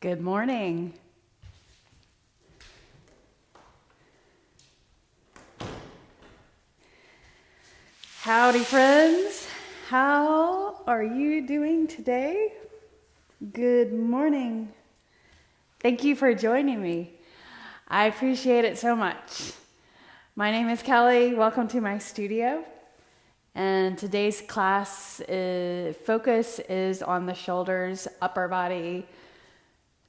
Good morning. Howdy, friends. How are you doing today? Good morning. Thank you for joining me. I appreciate it so much. My name is Kelly. Welcome to my studio. And today's class focus is on the shoulders, upper body,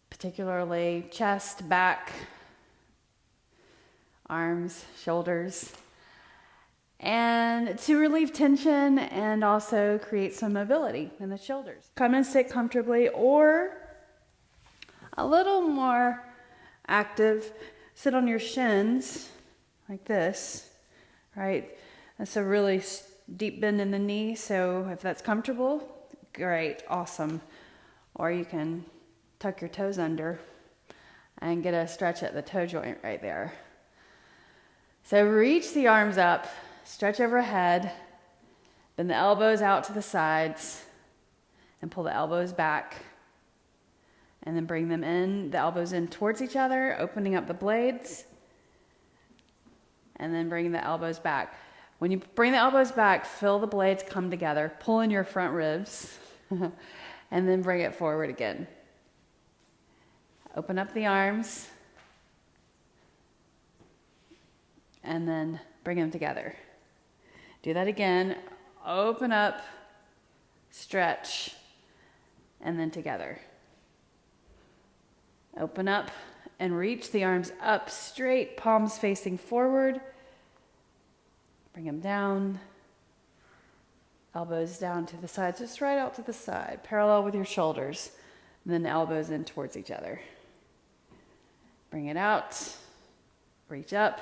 particularly chest, back, arms, shoulders, and to relieve tension and also create some mobility in the shoulders. Come and sit comfortably, or a little more active, sit on your shins like this, right? That's a really deep bend in the knee, so if that's comfortable, great, awesome. Or you can tuck your toes under and get a stretch at the toe joint right there. So reach the arms up, stretch overhead, bend the elbows out to the sides, and pull the elbows back. And then bring them in, the elbows in towards each other, opening up the blades. And then bring the elbows back. When you bring the elbows back, feel the blades come together, pull in your front ribs, and then bring it forward again. Open up the arms, and then bring them together. Do that again. Open up, stretch, and then together. Open up and reach the arms up straight, palms facing forward. Bring them down. Elbows down to the sides, just right out to the side, parallel with your shoulders. And then elbows in towards each other. Bring it out, reach up,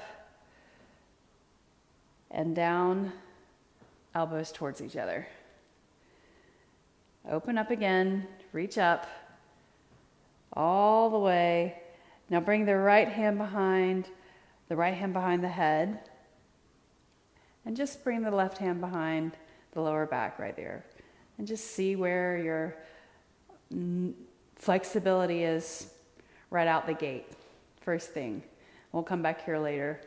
and down, elbows towards each other. Open up again, reach up, all the way. Now bring the right hand behind the head, and just bring the left hand behind the lower back right there. And just see where your flexibility is right out the gate. First thing. We'll come back here later.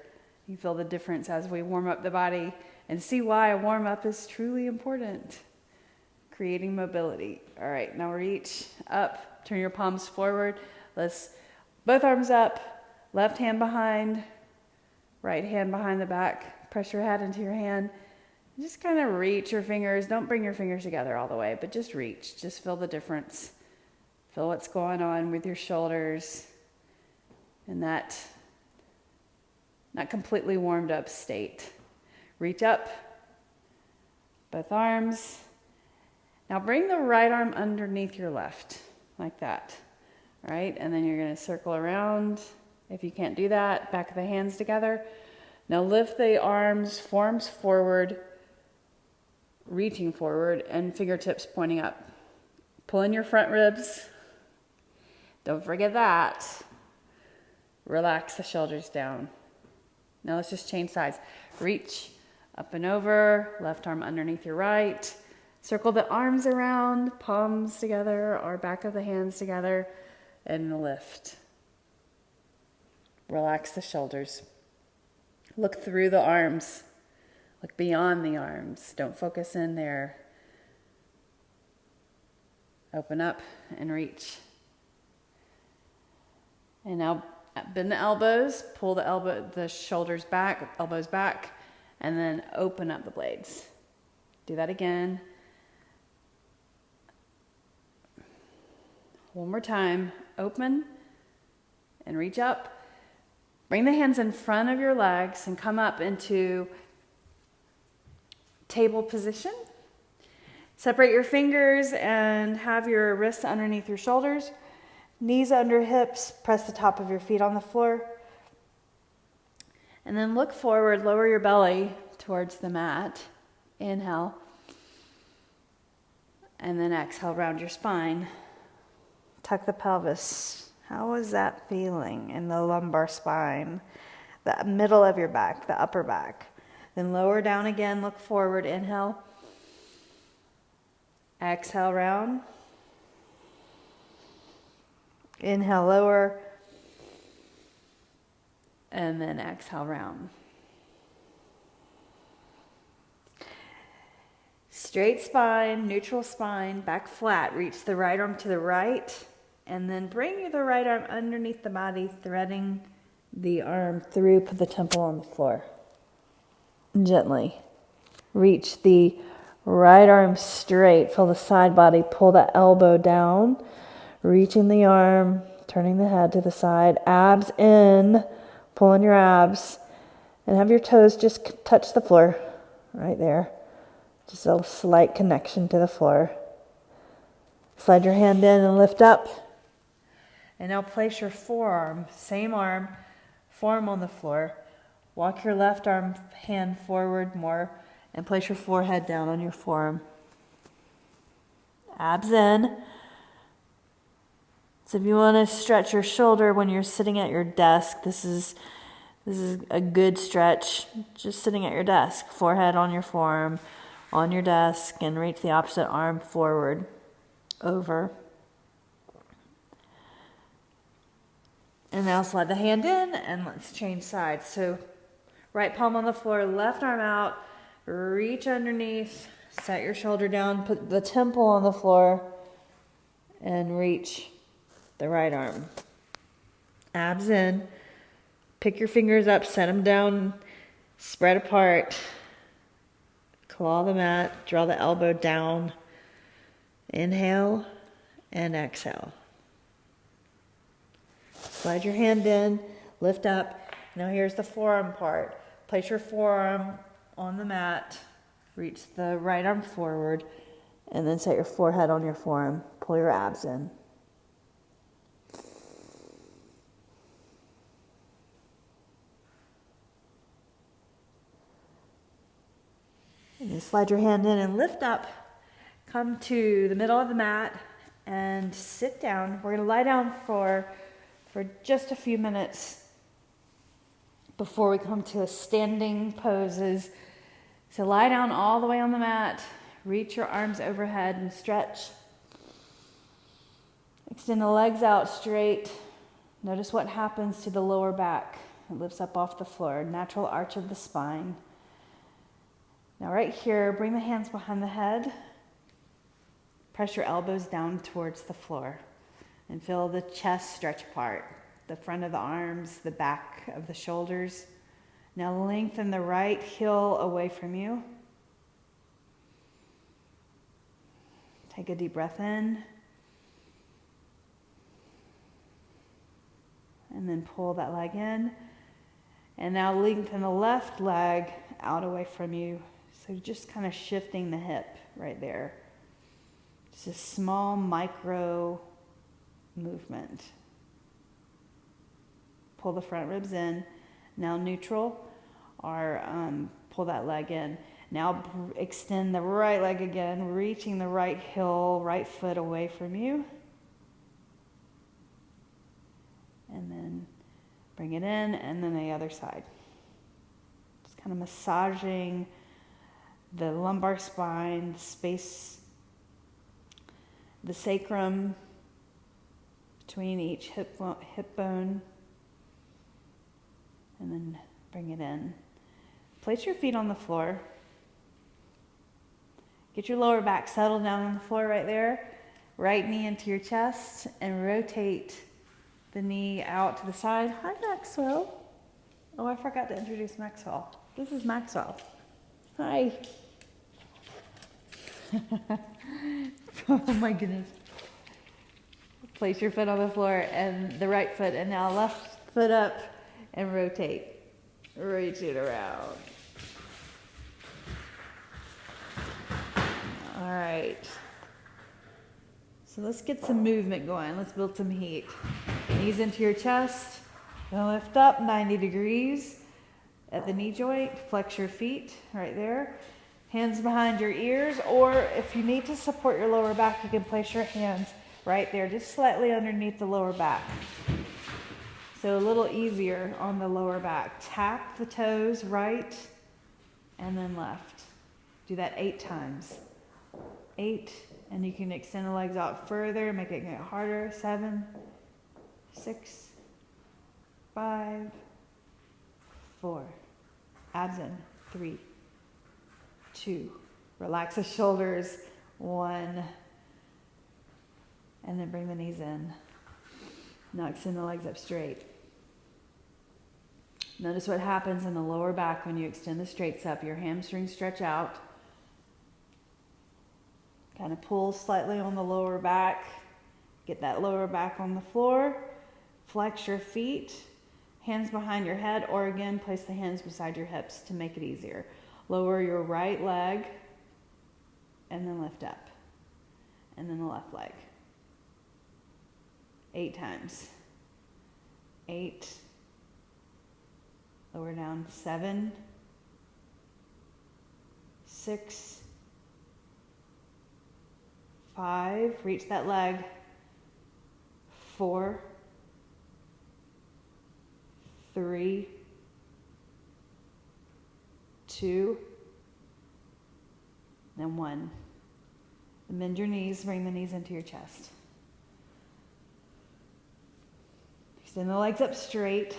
You feel the difference as we warm up the body and see why a warm up is truly important. Creating mobility. All right, now reach up, turn your palms forward. Both arms up, left hand behind, right hand behind the back. Press your head into your hand. Just kind of reach your fingers. Don't bring your fingers together all the way, but just reach. Just feel the difference. Feel what's going on with your shoulders in that not completely warmed up state. Reach up, both arms. Now bring the right arm underneath your left, like that. All right, and then you're going to circle around. If you can't do that, back of the hands together. Now lift the arms, forearms forward, reaching forward, and fingertips pointing up. Pull in your front ribs. Don't forget that. Relax the shoulders down. Now let's just change sides. Reach up and over, left arm underneath your right. Circle the arms around, palms together or back of the hands together, and lift. Relax the shoulders. Look through the arms. Look beyond the arms. Don't focus in there. Open up and reach. And now bend the elbows, pull the shoulders back, elbows back, and then open up the blades. Do that again. One more time. Open and reach up. Bring the hands in front of your legs and come up into table position. Separate your fingers and have your wrists underneath your shoulders. Knees under hips, press the top of your feet on the floor. And then look forward, lower your belly towards the mat. Inhale. And then exhale, round your spine. Tuck the pelvis. How is that feeling in the lumbar spine? The middle of your back, the upper back. Then lower down again, look forward, inhale. Exhale, round. Inhale, lower. And then exhale, round. Straight spine, neutral spine, back flat. Reach the right arm to the right. And then bring the right arm underneath the body, threading the arm through. Put the temple on the floor. Gently. Reach the right arm straight. Feel the side body. Pull the elbow down. Reaching the arm. Turning the head to the side. Abs in. Pull in your abs. And have your toes just touch the floor. Right there. Just a slight connection to the floor. Slide your hand in and lift up. And now place your forearm, same arm, forearm on the floor. Walk your left arm hand forward more and place your forehead down on your forearm. Abs in. So if you want to stretch your shoulder when you're sitting at your desk, this is a good stretch. Just sitting at your desk, forehead on your forearm, on your desk, and reach the opposite arm forward, over. And now slide the hand in and let's change sides. So right palm on the floor, left arm out, reach underneath, set your shoulder down, put the temple on the floor, and reach the right arm. Abs in. Pick your fingers up, set them down, spread apart. Claw the mat, draw the elbow down. Inhale and exhale. Slide your hand in, lift up. Now here's the forearm part. Place your forearm on the mat, reach the right arm forward, and then set your forehead on your forearm. Pull your abs in. And then slide your hand in and lift up. Come to the middle of the mat and sit down. We're going to lie down for just a few minutes before we come to a standing poses. So lie down all the way on the mat. Reach your arms overhead and stretch. Extend the legs out straight. Notice what happens to the lower back. It lifts up off the floor. Natural arch of the spine. Now right here, bring the hands behind the head. Press your elbows down towards the floor and feel the chest stretch apart, the front of the arms, the back of the shoulders. Now lengthen the right heel away from you. Take a deep breath in. And then pull that leg in. And now lengthen the left leg out away from you. So just kind of shifting the hip right there. Just a small micro movement. Pull the front ribs in. Now neutral, or pull that leg in. Now extend the right leg again, reaching the right heel, right foot away from you. And then bring it in, and then the other side. Just kind of massaging the lumbar spine, the space, the sacrum between each hip bone, and then bring it in. Place your feet on the floor. Get your lower back settled down on the floor right there. Right knee into your chest and rotate the knee out to the side. Hi, Maxwell. Oh, I forgot to introduce Maxwell. This is Maxwell. Hi. Oh my goodness. Place your foot on the floor and the right foot, and now left foot up and rotate. Reach it around. All right. So let's get some movement going. Let's build some heat. Knees into your chest. Then lift up 90 degrees at the knee joint. Flex your feet right there. Hands behind your ears, or if you need to support your lower back, you can place your hands right there, just slightly underneath the lower back. So a little easier on the lower back. Tap the toes right and then left. Do that 8 times. 8, and you can extend the legs out further, make it get harder. 7, 6, 5, 4. Abs in. 3, 2. Relax the shoulders. 1. And then bring the knees in. Now extend the legs up straight. Notice what happens in the lower back when you extend the straights up. Your hamstrings stretch out. Kind of pull slightly on the lower back. Get that lower back on the floor. Flex your feet. Hands behind your head, or again, place the hands beside your hips to make it easier. Lower your right leg and then lift up. And then the left leg. 8 times. 8. Lower down. 7, 6, 5. Reach that leg. 4, 3, 2, and 1. And bend your knees, bring the knees into your chest. Extend the legs up straight.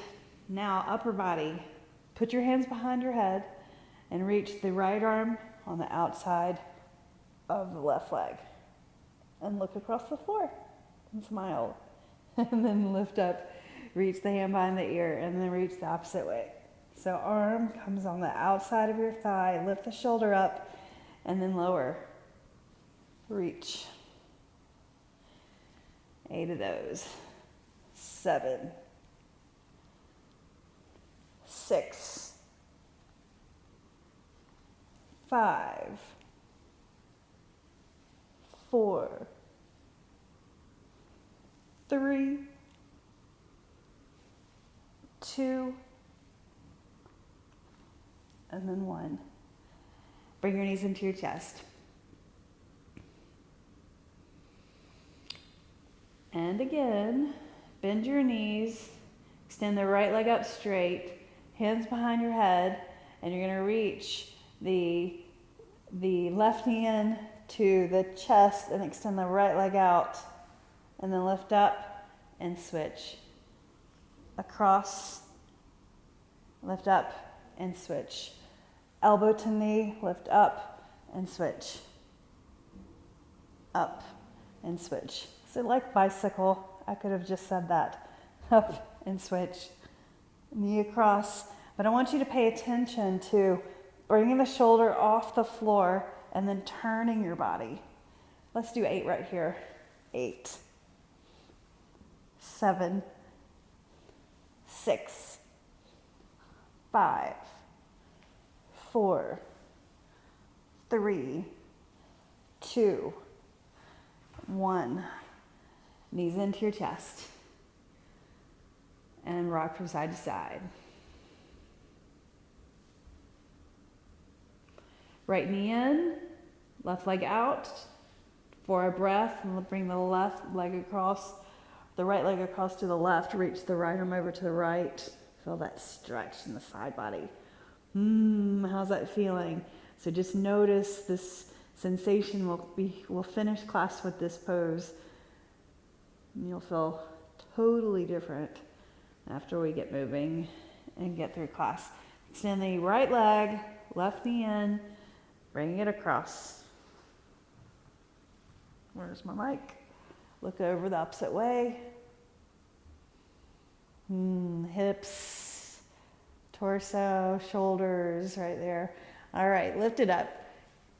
Now, upper body. Put your hands behind your head and reach the right arm on the outside of the left leg. And look across the floor and smile. And then lift up. Reach the hand behind the ear and then reach the opposite way. So arm comes on the outside of your thigh. Lift the shoulder up and then lower. Reach. 8 of those. 7, 6, 5, 4, 3, 2, and then 1. Bring your knees into your chest. And again, bend your knees, extend the right leg up straight, hands behind your head, and you're going to reach the left knee in to the chest and extend the right leg out, and then lift up and switch. Across, lift up and switch. Elbow to knee, lift up and switch. Up and switch. So like bicycle, I could have just said that. Up and switch. Knee across. But I want you to pay attention to bringing the shoulder off the floor and then turning your body. Let's do 8 right here. 8, 7, 6, 5, 4, 3, 2, 1. Knees into your chest. And rock from side to side. Right knee in, left leg out for a breath, and bring the left leg across, the right leg across to the left, reach the right arm over to the right. Feel that stretch in the side body. How's that feeling? So just notice this sensation. We'll finish class with this pose. And you'll feel totally different after we get moving and get through class. Extend the right leg, left knee in, bring it across. Where's my mic? Look over the opposite way. Hips, torso, shoulders, right there. All right, lift it up.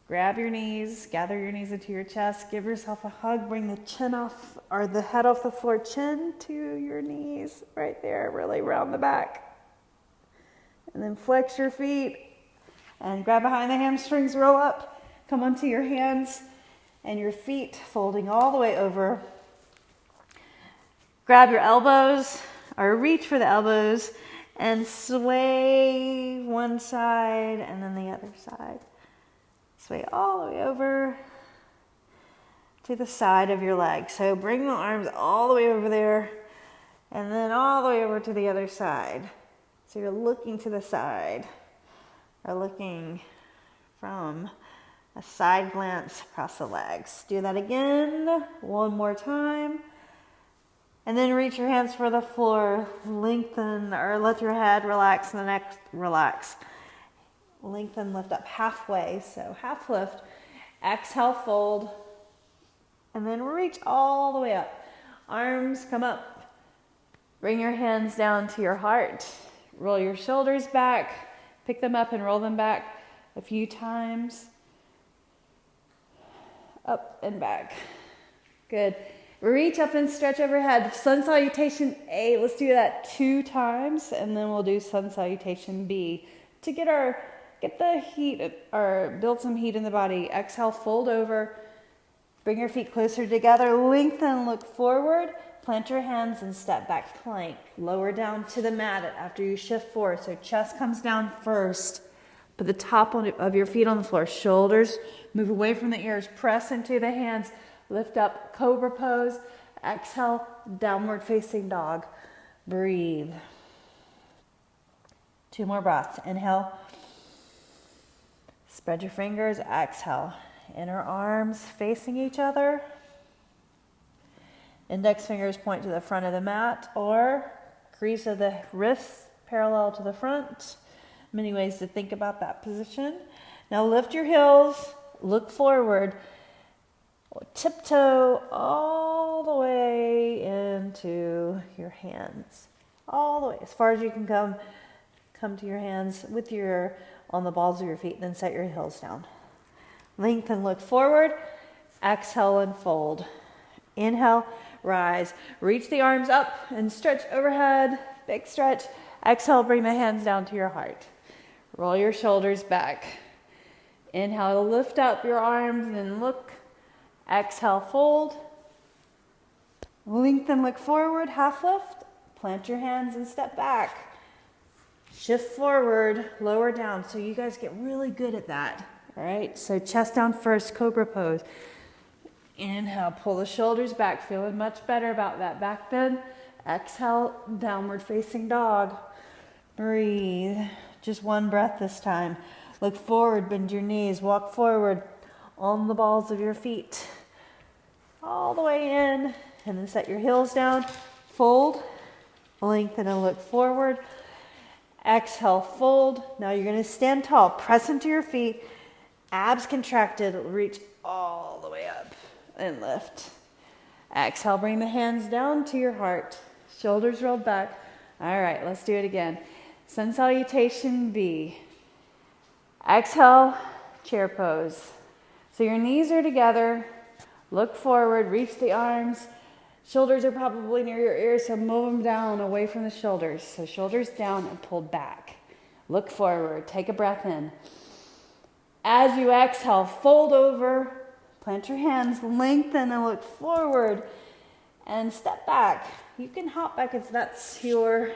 Grab your knees, gather your knees into your chest, give yourself a hug, bring the chin off, or the head off the floor, chin to your knees, right there, really round the back. And then flex your feet and grab behind the hamstrings, roll up, come onto your hands and your feet folding all the way over. Grab your elbows, or reach for the elbows, and sway one side and then the other side. Sway all the way over to the side of your leg. So bring the arms all the way over there and then all the way over to the other side. So you're looking to the side, or looking from a side glance across the legs. Do that again, one more time. And then reach your hands for the floor. Lengthen or let your head relax and the neck relax. Lengthen, lift up halfway. So half lift. Exhale, fold. And then reach all the way up. Arms come up. Bring your hands down to your heart. Roll your shoulders back. Pick them up and roll them back a few times. Up and back. Good. Reach up and stretch overhead. Sun Salutation A. Let's do that 2 times, and then we'll do Sun Salutation B to get the heat or build some heat in the body. Exhale, fold over. Bring your feet closer together. Lengthen, look forward. Plant your hands and step back plank. Lower down to the mat after you shift forward. So chest comes down first. Put the top of your feet on the floor. Shoulders move away from the ears. Press into the hands. Lift up, Cobra Pose. Exhale, downward facing dog. Breathe. 2 more breaths. Inhale. Spread your fingers. Exhale. Inner arms facing each other. Index fingers point to the front of the mat or crease of the wrists parallel to the front. Many ways to think about that position. Now lift your heels. Look forward. Tiptoe all the way into your hands. All the way, as far as you can come to your hands with on the balls of your feet, then set your heels down. Lengthen, look forward. Exhale and fold. Inhale, rise. Reach the arms up and stretch overhead. Big stretch. Exhale, bring the hands down to your heart. Roll your shoulders back. Inhale, lift up your arms and look. Exhale, fold. Lengthen, look forward, half lift. Plant your hands and step back. Shift forward, lower down. So you guys get really good at that. All right, so chest down first, Cobra Pose. Inhale, pull the shoulders back. Feeling much better about that back bend. Exhale, downward facing dog. Breathe. Just 1 breath this time. Look forward, bend your knees, walk forward on the balls of your feet. All the way in, and then set your heels down. Fold, lengthen and look forward. Exhale, fold. Now you're going to stand tall. Press into your feet. Abs contracted. Reach all the way up and lift. Exhale, bring the hands down to your heart. Shoulders rolled back. All right, let's do it again. Sun Salutation B. Exhale, chair pose. So your knees are together. Look forward, reach the arms. Shoulders are probably near your ears, so move them down away from the shoulders. So shoulders down and pulled back. Look forward, take a breath in. As you exhale, fold over, plant your hands, lengthen and look forward, and step back. You can hop back if that's your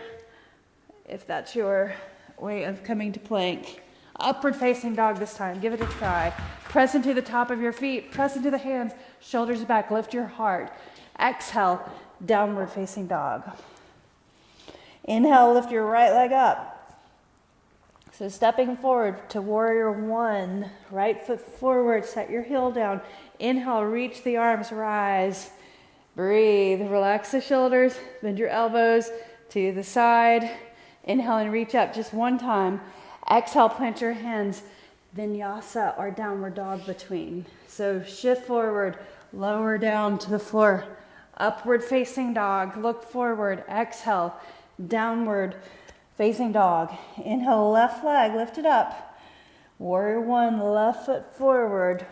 way of coming to plank. Upward facing dog this time. Give it a try. Press into the top of your feet. Press into the hands. Shoulders back. Lift your heart. Exhale. Downward facing dog. Inhale. Lift your right leg up. So stepping forward to warrior 1. Right foot forward. Set your heel down. Inhale. Reach the arms. Rise. Breathe. Relax the shoulders. Bend your elbows to the side. Inhale and reach up just 1 time. Exhale, plant your hands, vinyasa or downward dog between. So shift forward, lower down to the floor. Upward facing dog, look forward. Exhale, downward facing dog. Inhale, left leg, lift it up. Warrior 1, left foot forward.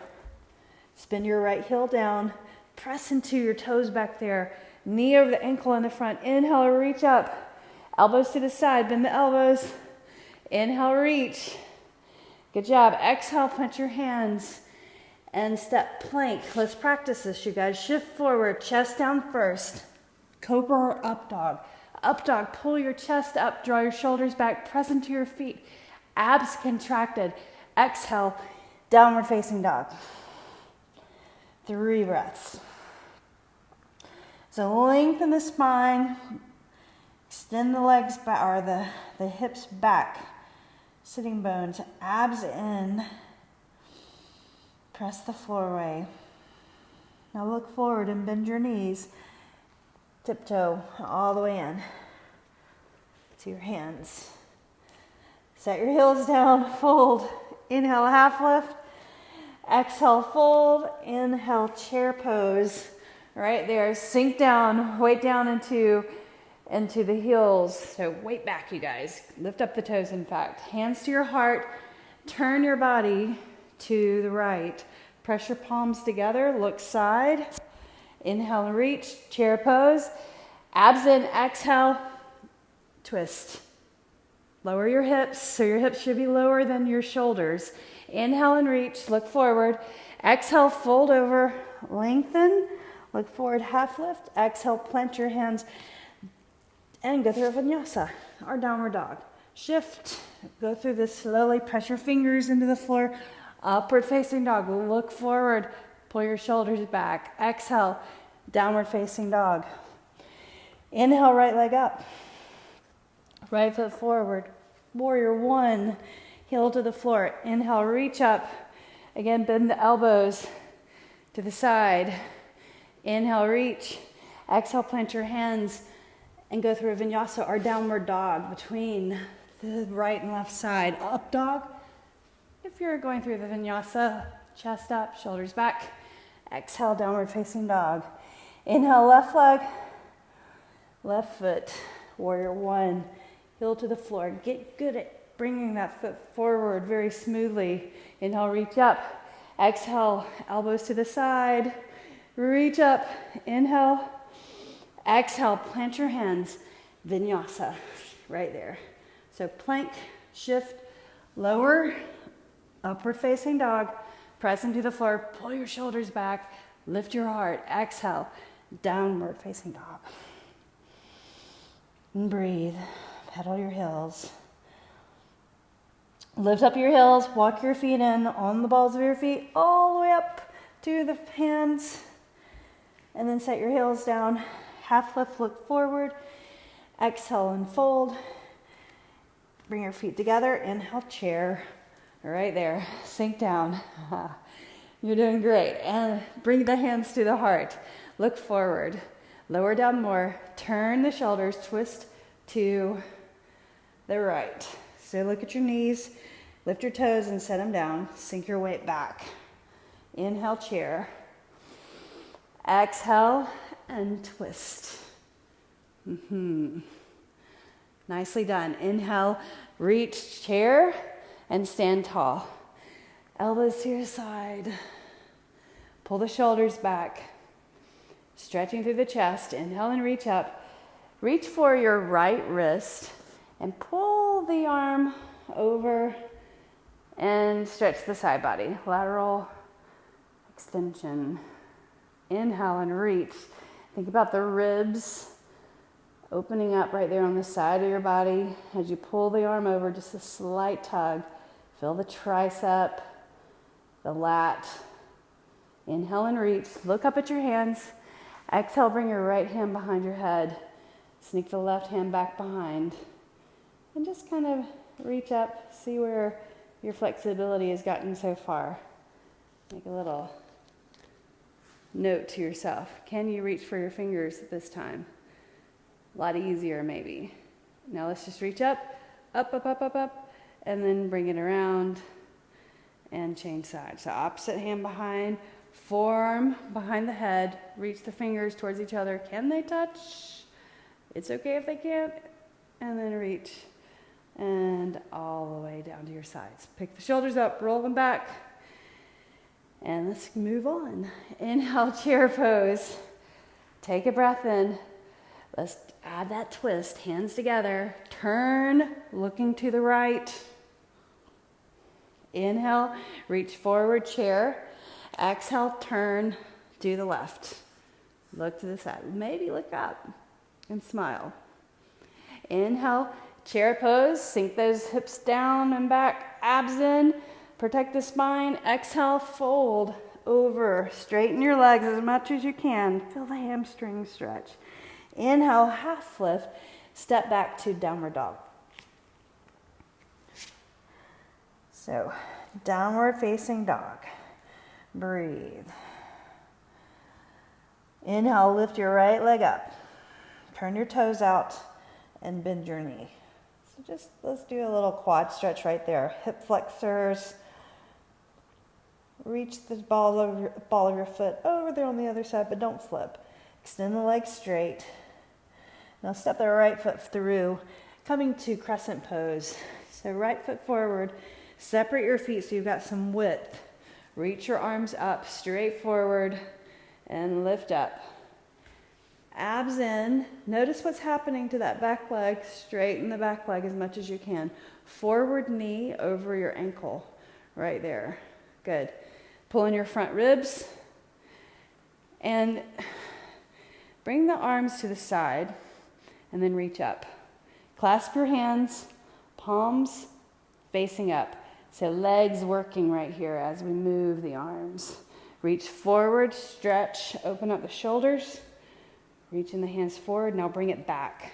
Spin your right heel down. Press into your toes back there. Knee over the ankle in the front. Inhale, reach up. Elbows to the side, bend the elbows. Inhale, reach. Good job. Exhale, plant your hands and step plank. Let's practice this, you guys. Shift forward, chest down first. Cobra or up dog. Up dog, pull your chest up, draw your shoulders back, press into your feet. Abs contracted. Exhale, downward facing dog. 3 breaths. So lengthen the spine. Extend the legs back, or the hips back. Sitting bones, abs in. Press the floor away. Now look forward and bend your knees. Tiptoe all the way in to your hands. Set your heels down, fold. Inhale, half lift. Exhale, fold. Inhale, chair pose. Right there, sink down, weight down into the heels. So weight back, you guys. Lift up the toes, in fact. Hands to your heart. Turn your body to the right. Press your palms together, look side. Inhale and reach, chair pose. Abs in, exhale, twist. Lower your hips, so your hips should be lower than your shoulders. Inhale and reach, look forward. Exhale, fold over, lengthen. Look forward, half lift. Exhale, plant your hands and go through a vinyasa, or downward dog. Shift, go through this slowly. Press your fingers into the floor. Upward facing dog, look forward. Pull your shoulders back. Exhale, downward facing dog. Inhale, right leg up. Right foot forward. Warrior one, heel to the floor. Inhale, reach up. Again, bend the elbows to the side. Inhale, reach. Exhale, plant your hands and go through a vinyasa or downward dog between the right and left side. Up dog. If you're going through the vinyasa, chest up, shoulders back. Exhale, downward facing dog. Inhale, left leg, left foot. Warrior one, heel to the floor. Get good at bringing that foot forward very smoothly. Inhale, reach up. Exhale, elbows to the side. Reach up. Inhale. Exhale, plant your hands. Vinyasa, right there. So plank, shift, lower, upward facing dog. Press into the floor, pull your shoulders back, lift your heart. Exhale, downward facing dog. And breathe, pedal your heels. Lift up your heels, walk your feet in on the balls of your feet, all the way up to the hands. And then set your heels down, half lift, look forward. Exhale and fold. Bring your feet together, inhale, chair. Right there, sink down. You're doing great. And bring the hands to the heart. Look forward, lower down more. Turn the shoulders, twist to the right. So look at your knees, lift your toes and set them down. Sink your weight back. Inhale, chair. Exhale and twist. Nicely done. Inhale, reach, chair, and stand tall. Elbows to your side. Pull the shoulders back. Stretching through the chest. Inhale and reach up. Reach for your right wrist and pull the arm over and stretch the side body. Lateral extension. Inhale and reach. Think about the ribs opening up right there on the side of your body. As you pull the arm over, just a slight tug. Feel the tricep, the lat. Inhale and reach. Look up at your hands. Exhale, bring your right hand behind your head. Sneak the left hand back behind. And just kind of reach up, see where your flexibility has gotten so far. Make a little note to yourself. Can you reach for your fingers this time? A lot easier maybe. Now let's just reach up, up, up, up, up, up, and then bring it around and change sides. So opposite hand behind, forearm behind the head, reach the fingers towards each other. Can they touch? It's okay if they can't. And then reach and all the way down to your sides. Pick the shoulders up, roll them back. And let's move on. Inhale, chair pose. Take a breath in. Let's add that twist. Hands together. Turn, looking to the right. Inhale, reach forward, chair. Exhale, turn, to the left. Look to the side. Maybe look up and smile. Inhale, chair pose. Sink those hips down and back. Abs in. Protect the spine. Exhale, fold over. Straighten your legs as much as you can. Feel the hamstrings stretch. Inhale, half lift. Step back to downward dog. So, downward facing dog. Breathe. Inhale, lift your right leg up. Turn your toes out and bend your knee. So just let's do a little quad stretch right there. Hip flexors. Reach the ball of your foot over there on the other side, but don't flip. Extend the legs straight. Now step the right foot through, coming to Crescent Pose. So right foot forward, separate your feet so you've got some width. Reach your arms up, straight forward, and lift up. Abs in. Notice what's happening to that back leg. Straighten the back leg as much as you can. Forward knee over your ankle, right there. Good. Pull in your front ribs, and bring the arms to the side, and then reach up. Clasp your hands, palms facing up. So legs working right here as we move the arms. Reach forward, stretch, open up the shoulders. Reaching the hands forward, now bring it back.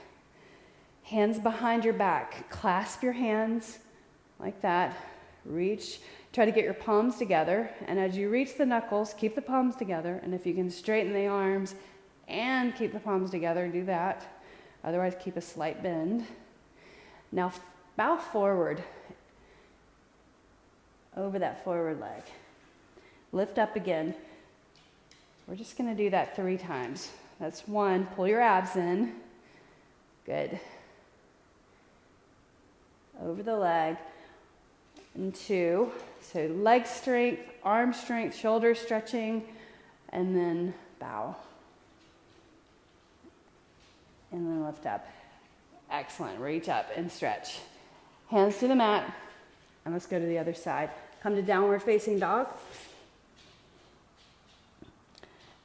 Hands behind your back. Clasp your hands like that. Reach, try to get your palms together. And as you reach the knuckles, keep the palms together. And if you can straighten the arms and keep the palms together, do that. Otherwise, keep a slight bend. Now bow forward over that forward leg. Lift up again. We're just going to do that 3 times. That's 1. Pull your abs in. Good. Over the leg. And 2. So leg strength, arm strength, shoulder stretching, and then bow. And then lift up. Excellent. Reach up and stretch. Hands to the mat. And let's go to the other side. Come to downward facing dog.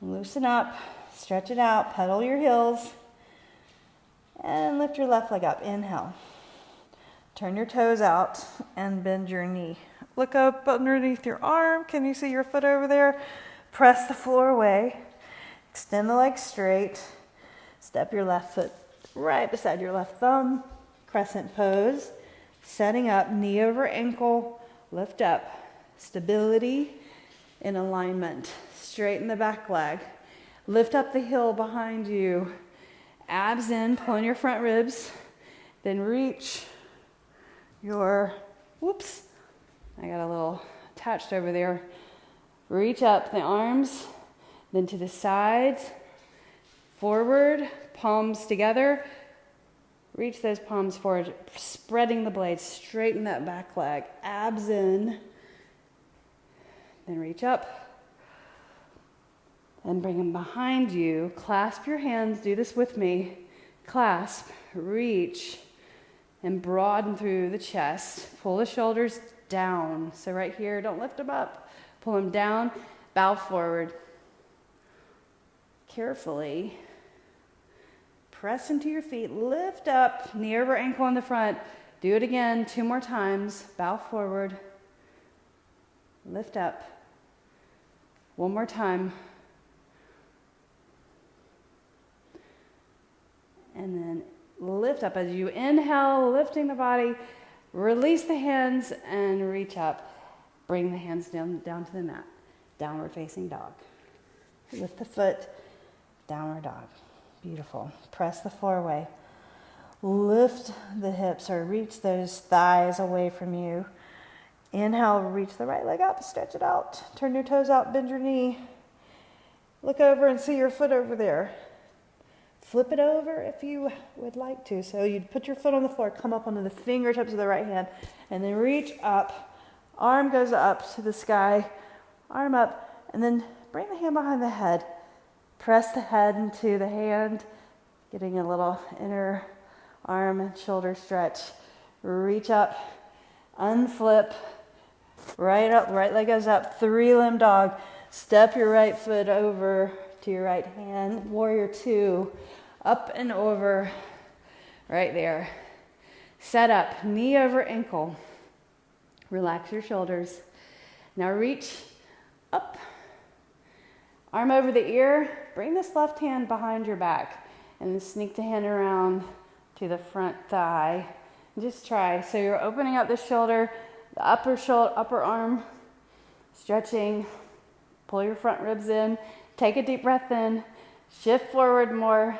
Loosen up. Stretch it out. Pedal your heels. And lift your left leg up. Inhale. Turn your toes out and bend your knee. Look up underneath your arm. Can you see your foot over there? Press the floor away. Extend the leg straight. Step your left foot right beside your left thumb. Crescent pose. Setting up, knee over ankle. Lift up. Stability in alignment. Straighten the back leg. Lift up the heel behind you. Abs in, pull in your front ribs. Then reach your, whoops, I got a little attached over there. Reach up the arms, then to the sides, forward, palms together. Reach those palms forward, spreading the blades, straighten that back leg, abs in, then reach up, and bring them behind you. Clasp your hands, do this with me. Clasp, reach, and broaden through the chest. Pull the shoulders down. So right here, don't lift them up. Pull them down, bow forward. Carefully press into your feet, lift up, knee over ankle in the front. Do it again, 2 more times. Bow forward, lift up. 1 more time. And then lift up as you inhale, lifting the body. Release the hands and reach up. Bring the hands down to the mat. Downward facing dog. Lift the foot, downward dog. Beautiful. Press the floor away. Lift the hips or reach those thighs away from you. Inhale, reach the right leg up, stretch it out. Turn your toes out, bend your knee. Look over and see your foot over there. Flip it over if you would like to. So you'd put your foot on the floor, come up onto the fingertips of the right hand, and then reach up. Arm goes up to the sky, arm up, and then bring the hand behind the head. Press the head into the hand, getting a little inner arm and shoulder stretch. Reach up, unflip, right up, right leg goes up, 3-limb dog. Step your right foot over to your right hand, warrior 2, up and over, right there. Set up, knee over ankle. Relax your shoulders. Now reach up, arm over the ear. Bring this left hand behind your back and then sneak the hand around to the front thigh. Just try. So you're opening up the shoulder, the upper arm, stretching. Pull your front ribs in. Take a deep breath in. Shift forward more.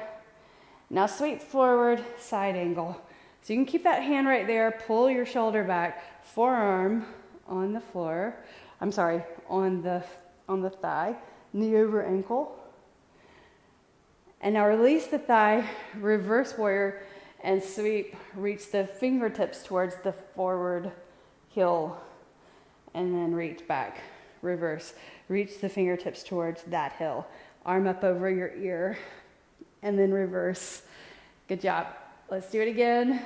Now sweep forward, side angle. So you can keep that hand right there, pull your shoulder back, forearm on the floor. I'm sorry, on the thigh, knee over ankle. And now release the thigh, reverse warrior, and sweep, reach the fingertips towards the forward heel, and then reach back, reverse, reach the fingertips towards that heel, arm up over your ear, and then reverse. Good job. Let's do it again.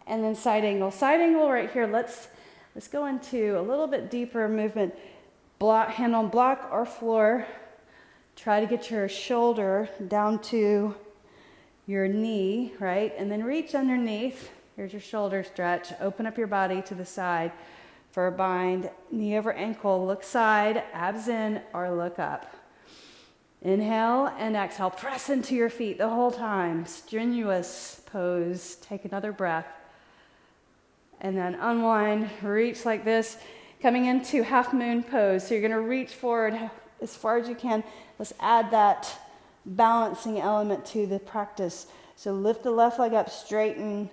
And then side angle. Side angle right here, let's go into a little bit deeper movement. Block, hand on block or floor. Try to get your shoulder down to your knee, right? And then reach underneath. Here's your shoulder stretch. Open up your body to the side for a bind. Knee over ankle. Look side, abs in, or look up. Inhale and exhale. Press into your feet the whole time. Strenuous pose. Take another breath. And then unwind. Reach like this. Coming into half moon pose. So you're going to reach forward as far as you can. Let's add that balancing element to the practice. So lift the left leg up, straighten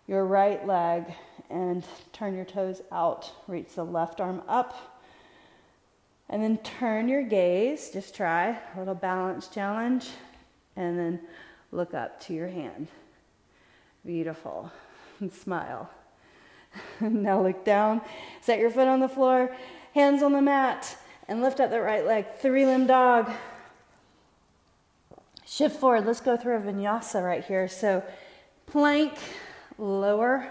your right leg, and turn your toes out. Reach the left arm up. And then turn your gaze. Just try a little balance challenge. And then look up to your hand. Beautiful. And smile. Now look down. Set your foot on the floor. Hands on the mat. And lift up the right leg. 3-limb dog. Shift forward. Let's go through a vinyasa right here. So plank, lower,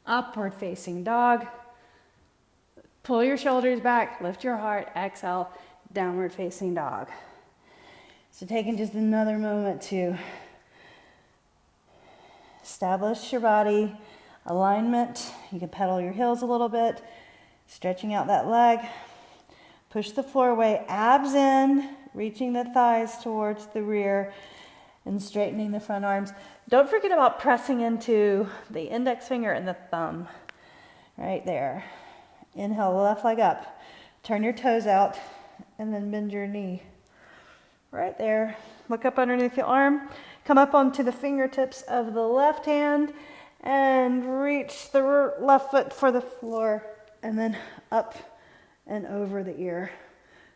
upward facing dog. Pull your shoulders back, lift your heart, exhale, downward facing dog. So taking just another moment to establish your body, alignment. You can pedal your heels a little bit, stretching out that leg. Push the floor away, abs in, reaching the thighs towards the rear and straightening the front arms. Don't forget about pressing into the index finger and the thumb right there. Inhale, left leg up. Turn your toes out and then bend your knee. Right there. Look up underneath your arm. Come up onto the fingertips of the left hand and reach the left foot for the floor and then up and over the ear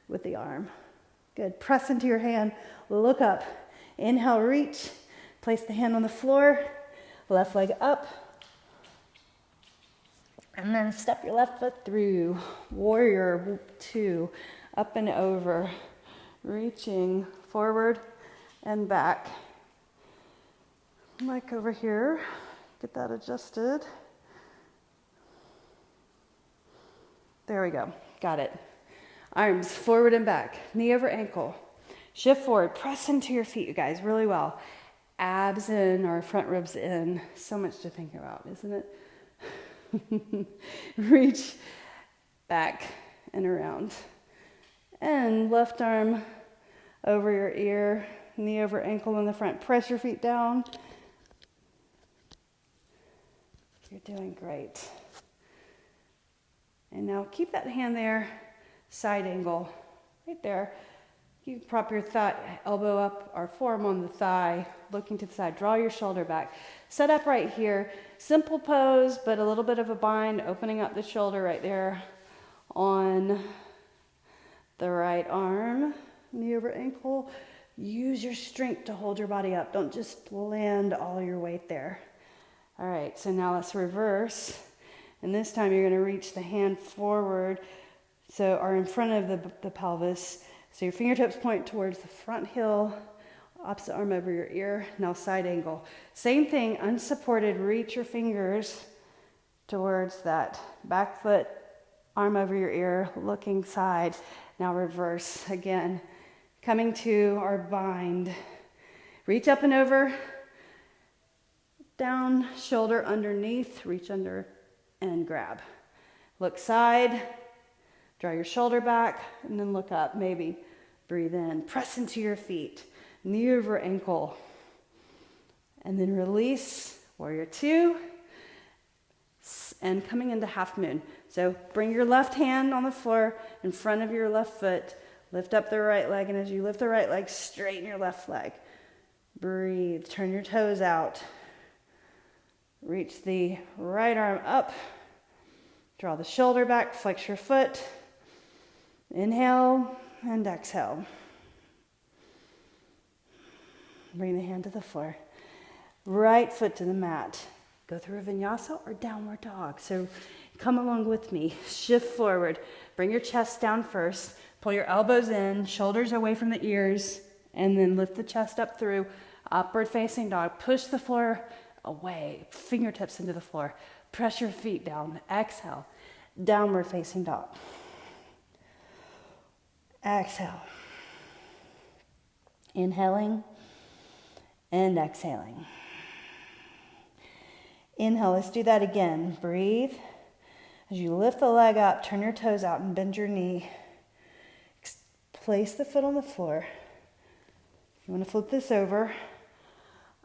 with the arm. Good. Press into your hand. Look up. Inhale, reach. Place the hand on the floor. Left leg up. And then step your left foot through. Warrior 2. Up and over. Reaching forward and back. Like over here. Get that adjusted. There we go. Got it. Arms forward and back. Knee over ankle. Shift forward. Press into your feet, you guys, really well. Abs in or front ribs in. So much to think about, isn't it? Reach back and around. And left arm over your ear. Knee over ankle in the front. Press your feet down. You're doing great. And now keep that hand there. Side angle. Right there. You can prop your thigh, elbow up or forearm on the thigh, looking to the side. Draw your shoulder back. Set up right here. Simple pose, but a little bit of a bind, opening up the shoulder right there on the right arm. Knee over ankle. Use your strength to hold your body up. Don't just land all your weight there. All right, so now let's reverse. And this time you're going to reach the hand forward, so are in front of the pelvis. So your fingertips point towards the front heel, opposite arm over your ear. Now side angle. Same thing, unsupported, reach your fingers towards that back foot, arm over your ear, looking side. Now reverse again. Coming to our bind. Reach up and over, down, shoulder underneath, reach under and grab. Look side. Draw your shoulder back and then look up, maybe. Breathe in. Press into your feet. Knee over ankle. And then release. Warrior 2. And coming into half moon. So bring your left hand on the floor in front of your left foot. Lift up the right leg. And as you lift the right leg, straighten your left leg. Breathe. Turn your toes out. Reach the right arm up. Draw the shoulder back. Flex your foot. Inhale and exhale. Bring the hand to the floor. Right foot to the mat. Go through a vinyasa or downward dog. So come along with me. Shift forward. Bring your chest down first. Pull your elbows in, shoulders away from the ears, and then lift the chest up through upward facing dog. Push the floor away, fingertips into the floor. Press your feet down. Exhale. Downward facing dog. Exhale. Inhaling and exhaling. Inhale, let's do that again. Breathe. As you lift the leg up, turn your toes out and bend your knee. Place the foot on the floor. You want to flip this over.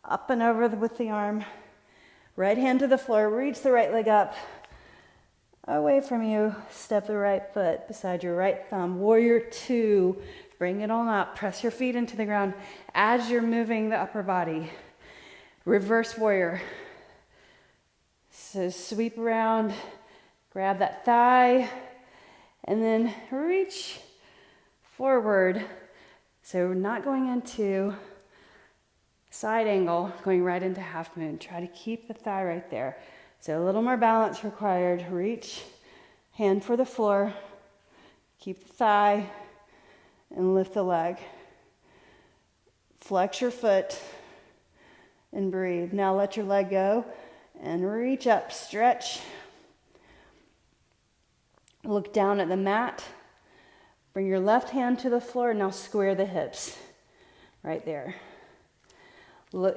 Up and over with the arm. Right hand to the floor. Reach the right leg up. Away from you. Step the right foot beside your right thumb. Warrior two. Bring it on up. Press your feet into the ground as you're moving the upper body. Reverse warrior. So sweep around. Grab that thigh. And then reach forward. So not going into side angle, going right into half moon. Try to keep the thigh right there. So a little more balance required. Reach, hand for the floor. Keep the thigh and lift the leg. Flex your foot and breathe. Now let your leg go and reach up, stretch. Look down at the mat. Bring your left hand to the floor. Now square the hips. Right there. Look,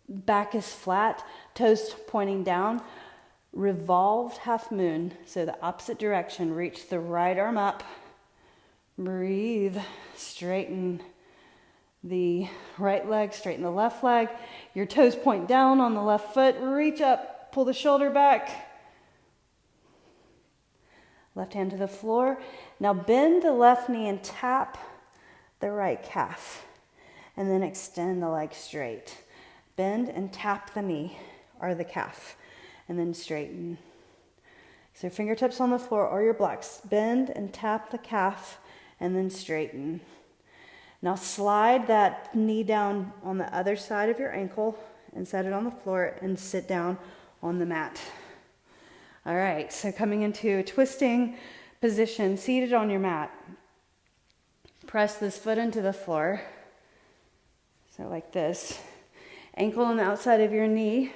back is flat. Toes pointing down. Revolved half moon. So the opposite direction. Reach the right arm up. Breathe. Straighten the right leg. Straighten the left leg. Your toes point down on the left foot. Reach up. Pull the shoulder back. Left hand to the floor. Now bend the left knee and tap the right calf. And then extend the leg straight. Bend and tap the knee or the calf. And then straighten. So fingertips on the floor or your blocks. Bend and tap the calf and then straighten. Now slide that knee down on the other side of your ankle and set it on the floor and sit down on the mat. All right, so coming into a twisting position, seated on your mat. Press this foot into the floor. So like this. Ankle on the outside of your knee.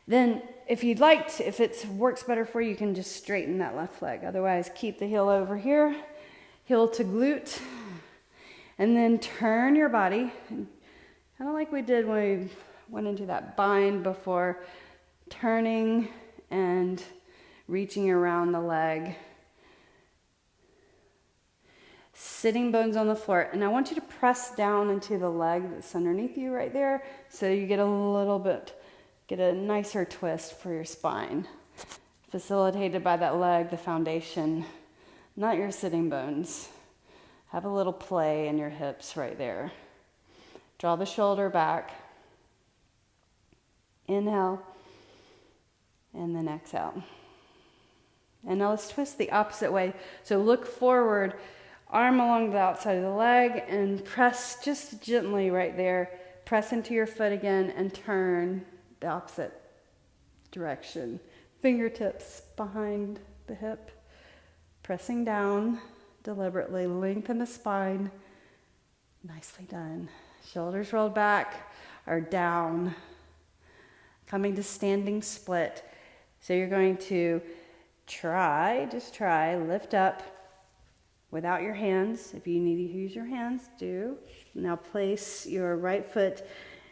Then if you'd like to, if it works better for you, you can just straighten that left leg. Otherwise, keep the heel over here. Heel to glute. And then turn your body. Kind of like we did when we went into that bind before. Turning and reaching around the leg. Sitting bones on the floor. And I want you to press down into the leg that's underneath you right there. So you get a nicer twist for your spine. Facilitated by that leg, the foundation, not your sitting bones. Have a little play in your hips right there. Draw the shoulder back. Inhale. And then exhale. And now let's twist the opposite way. So look forward, arm along the outside of the leg, and press just gently right there. Press into your foot again and turn the opposite direction. Fingertips behind the hip. Pressing down deliberately. Lengthen the spine. Nicely done. Shoulders rolled back or down. Coming to standing split. So you're going to just try, lift up without your hands. If you need to use your hands, do. Now place your right foot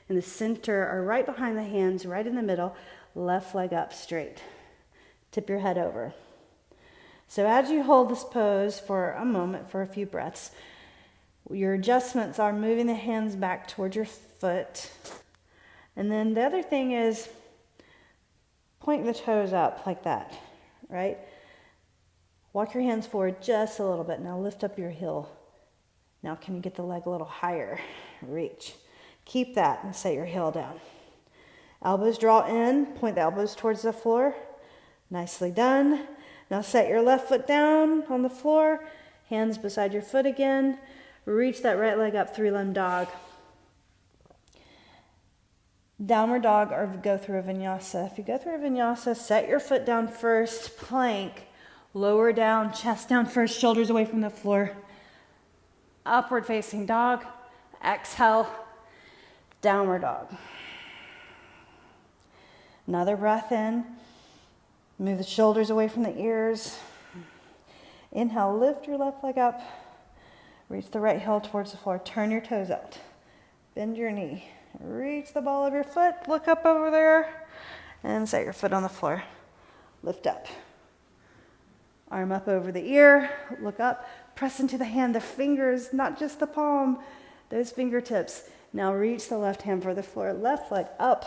in the center or right behind the hands, right in the middle, left leg up straight. Tip your head over. So as you hold this pose for a moment, for a few breaths, your adjustments are moving the hands back towards your foot. And then the other thing is point the toes up like that, right? Walk your hands forward just a little bit. Now lift up your heel. Now can you get the leg a little higher? Reach. Keep that and set your heel down. Elbows draw in, point the elbows towards the floor. Nicely done. Now set your left foot down on the floor, hands beside your foot again. Reach that right leg up, three-limb dog. Downward dog or go through a vinyasa. If you go through a vinyasa, set your foot down first, plank, lower down, chest down first, shoulders away from the floor. Upward facing dog, exhale, downward dog. Another breath in. Move the shoulders away from the ears. Inhale, lift your left leg up. Reach the right heel towards the floor. Turn your toes out. Bend your knee. Reach the ball of your foot. Look up over there. And set your foot on the floor. Lift up. Arm up over the ear. Look up. Press into the hand, the fingers, not just the palm. Those fingertips. Now reach the left hand for the floor. Left leg up.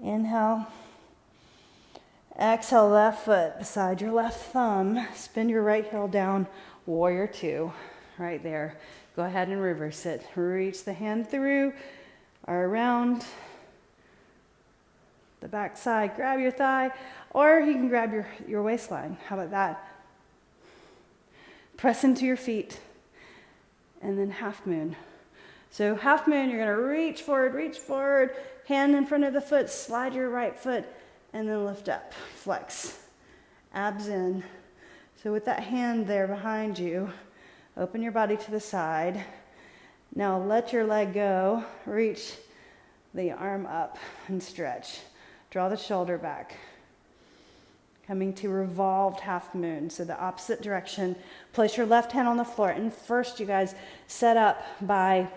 Inhale. Exhale, left foot beside your left thumb. Spin your right heel down. Warrior two. Right there. Go ahead and reverse it. Reach the hand through or around the back side. Grab your thigh, or you can grab your waistline. How about that? Press into your feet. And then half moon. So half moon, you're going to reach forward, hand in front of the foot, slide your right foot, and then lift up, flex, abs in. So with that hand there behind you, open your body to the side. Now let your leg go, reach the arm up and stretch. Draw the shoulder back. Coming to revolved half moon, so the opposite direction. Place your left hand on the floor. And first, you guys, set up by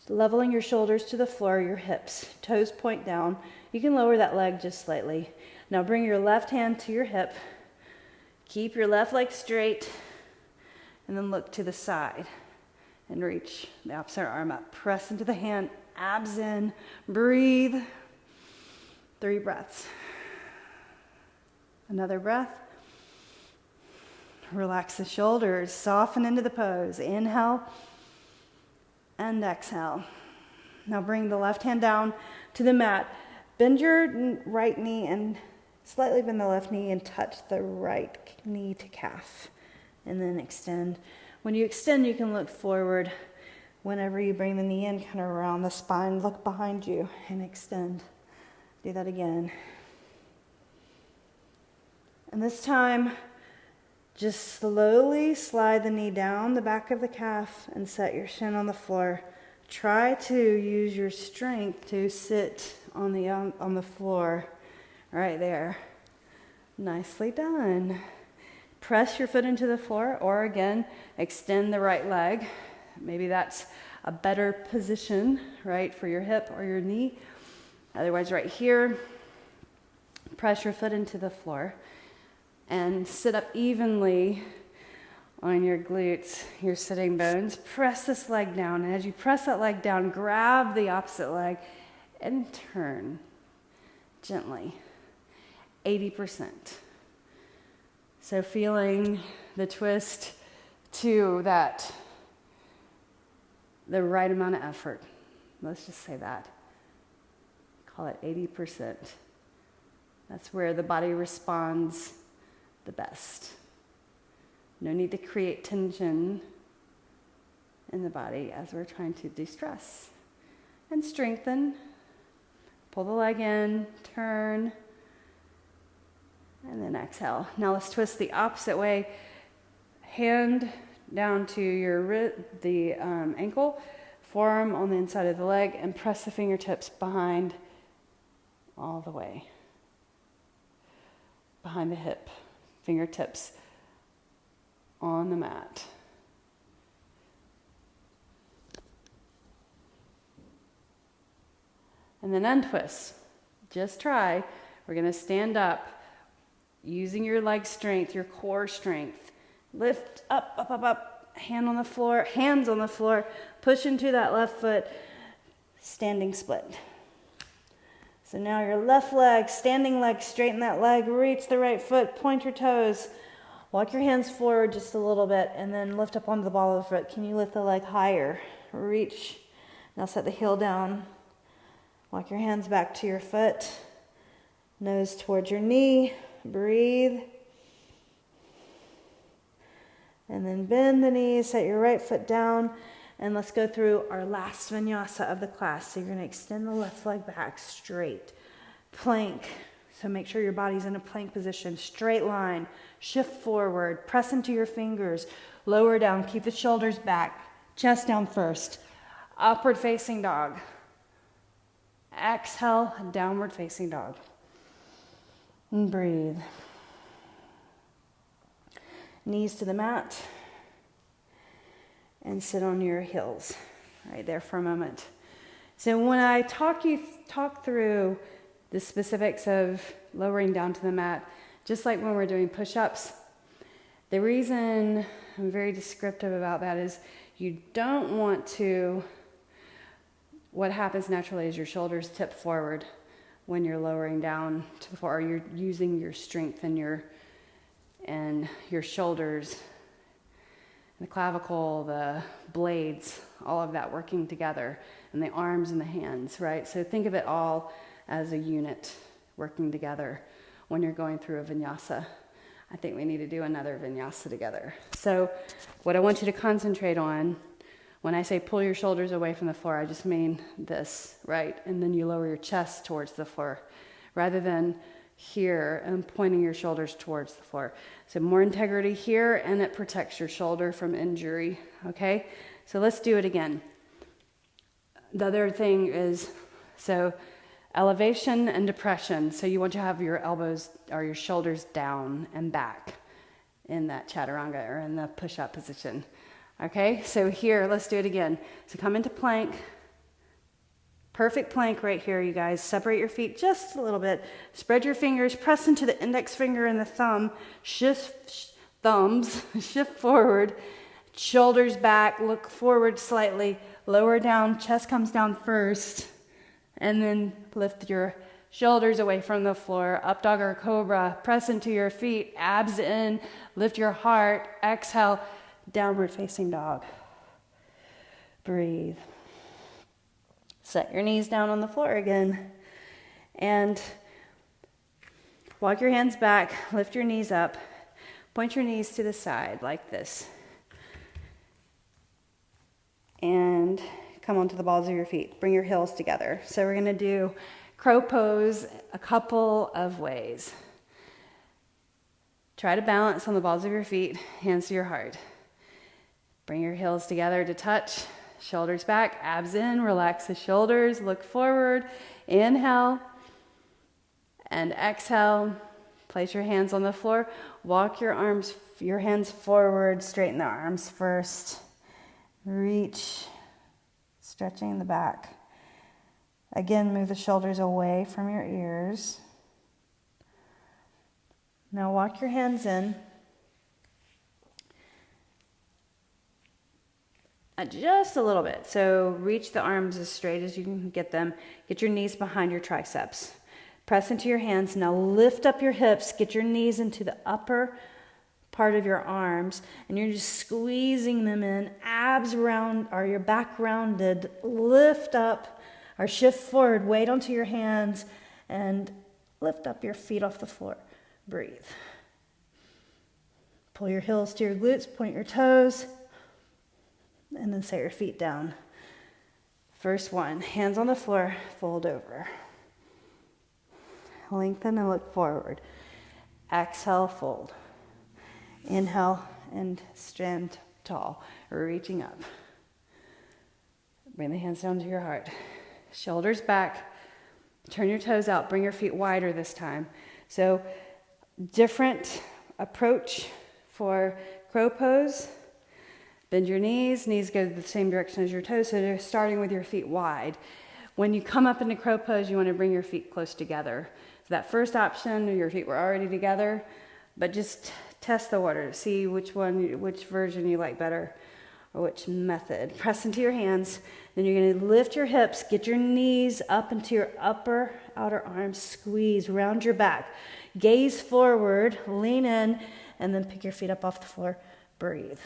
leveling your shoulders to the floor, your hips, toes point down. You can lower that leg just slightly. Now bring your left hand to your hip. Keep your left leg straight, and then look to the side and reach the opposite arm up. Press into the hand, abs in, breathe. 3 breaths. Another breath. Relax the shoulders, soften into the pose. Inhale and exhale. Now bring the left hand down to the mat. Bend your right knee and slightly bend the left knee and touch the right knee to calf. And then extend. When you extend, you can look forward. Whenever you bring the knee in, kind of around the spine, look behind you and extend. Do that again. And this time, just slowly slide the knee down the back of the calf and set your shin on the floor. Try to use your strength to sit on the floor right there. Nicely done. Press your foot into the floor, or again, extend the right leg. Maybe that's a better position, right, for your hip or your knee. Otherwise, right here, press your foot into the floor and sit up evenly on your glutes, your sitting bones. Press this leg down. And as you press that leg down, grab the opposite leg and turn gently, 80%. So feeling the twist to that, the right amount of effort. Let's just say that. Call it 80%. That's where the body responds the best. No need to create tension in the body as we're trying to de-stress. And strengthen. Pull the leg in, turn, and then exhale. Now let's twist the opposite way. Hand down to the ankle, forearm on the inside of the leg, and press the fingertips behind all the way. Behind the hip. Fingertips on the mat. And then untwist. Just try. We're going to stand up using your leg strength, your core strength. Lift up, up, up, up. Hands on the floor. Push into that left foot. Standing split. So now your left leg, standing leg, straighten that leg, reach the right foot, point your toes, Walk your hands forward just a little bit and then lift up onto the ball of the foot. Can you lift the leg higher? Reach. Now set the heel down. Walk your hands back to your foot. Nose towards your knee. Breathe. And then bend the knees, set your right foot down, and let's go through our last vinyasa of the class. So you're going to extend the left leg back straight. Plank. So make sure your body's in a plank position. Straight line. Shift forward. Press into your fingers. Lower down. Keep the shoulders back. Chest down first. Upward facing dog. Exhale, downward facing dog. And breathe. Knees to the mat. And sit on your heels right there for a moment. So when I talk through the specifics of lowering down to the mat, just like when we're doing push-ups, the reason I'm very descriptive about that is you don't want to, what happens naturally is your shoulders tip forward when you're lowering down to the floor, or you're using your strength and your shoulders, the clavicle, the blades, all of that working together, and the arms and the hands, right? So think of it all as a unit working together when you're going through a vinyasa. I think we need to do another vinyasa together. So what I want you to concentrate on, when I say pull your shoulders away from the floor, I just mean this, right? And then you lower your chest towards the floor rather than here and pointing your shoulders towards the floor. So more integrity here, and it protects your shoulder from injury, okay? So let's do it again. The other thing is, so elevation and depression. So you want to have your elbows or your shoulders down and back in that chaturanga or in the push-up position. Okay, so here, let's do it again. So come into plank. Perfect plank right here, you guys. Separate your feet just a little bit. Spread your fingers, press into the index finger and the thumb. Shift forward. Shoulders back, look forward slightly. Lower down, chest comes down first. And then lift your shoulders away from the floor. Up dog or cobra. Press into your feet, abs in. Lift your heart. Exhale, downward facing dog. Breathe. Set your knees down on the floor again. And walk your hands back. Lift your knees up. Point your knees to the side like this. And come onto the balls of your feet. Bring your heels together. So we're going to do crow pose a couple of ways. Try to balance on the balls of your feet, hands to your heart. Bring your heels together to touch. Shoulders back, abs in, relax the shoulders, look forward. Inhale and exhale. Place your hands on the floor. Walk your hands forward, straighten the arms first. Reach. Stretching the back. Again, move the shoulders away from your ears. Now walk your hands in. Just a little bit. So reach the arms as straight as you can get them. Get your knees behind your triceps. Press into your hands. Now lift up your hips. Get your knees into the upper part of your arms, and you're just squeezing them in. Abs round, or your back rounded. Lift up or shift forward. Weight onto your hands and lift up your feet off the floor. Breathe. Pull your heels to your glutes. Point your toes. And then set your feet down. First one, hands on the floor, fold over. Lengthen and look forward. Exhale, fold. Inhale and stand tall, reaching up. Bring the hands down to your heart. Shoulders back. Turn your toes out. Bring your feet wider this time. So different approach for crow pose. Bend your knees. Knees go the same direction as your toes, so you're starting with your feet wide. When you come up into crow pose, you want to bring your feet close together. So that first option, your feet were already together, but just test the water. See which version you like better. or which method. Press into your hands. Then you're going to lift your hips, get your knees up into your upper outer arms, squeeze, round your back. Gaze forward, lean in, and then pick your feet up off the floor. Breathe.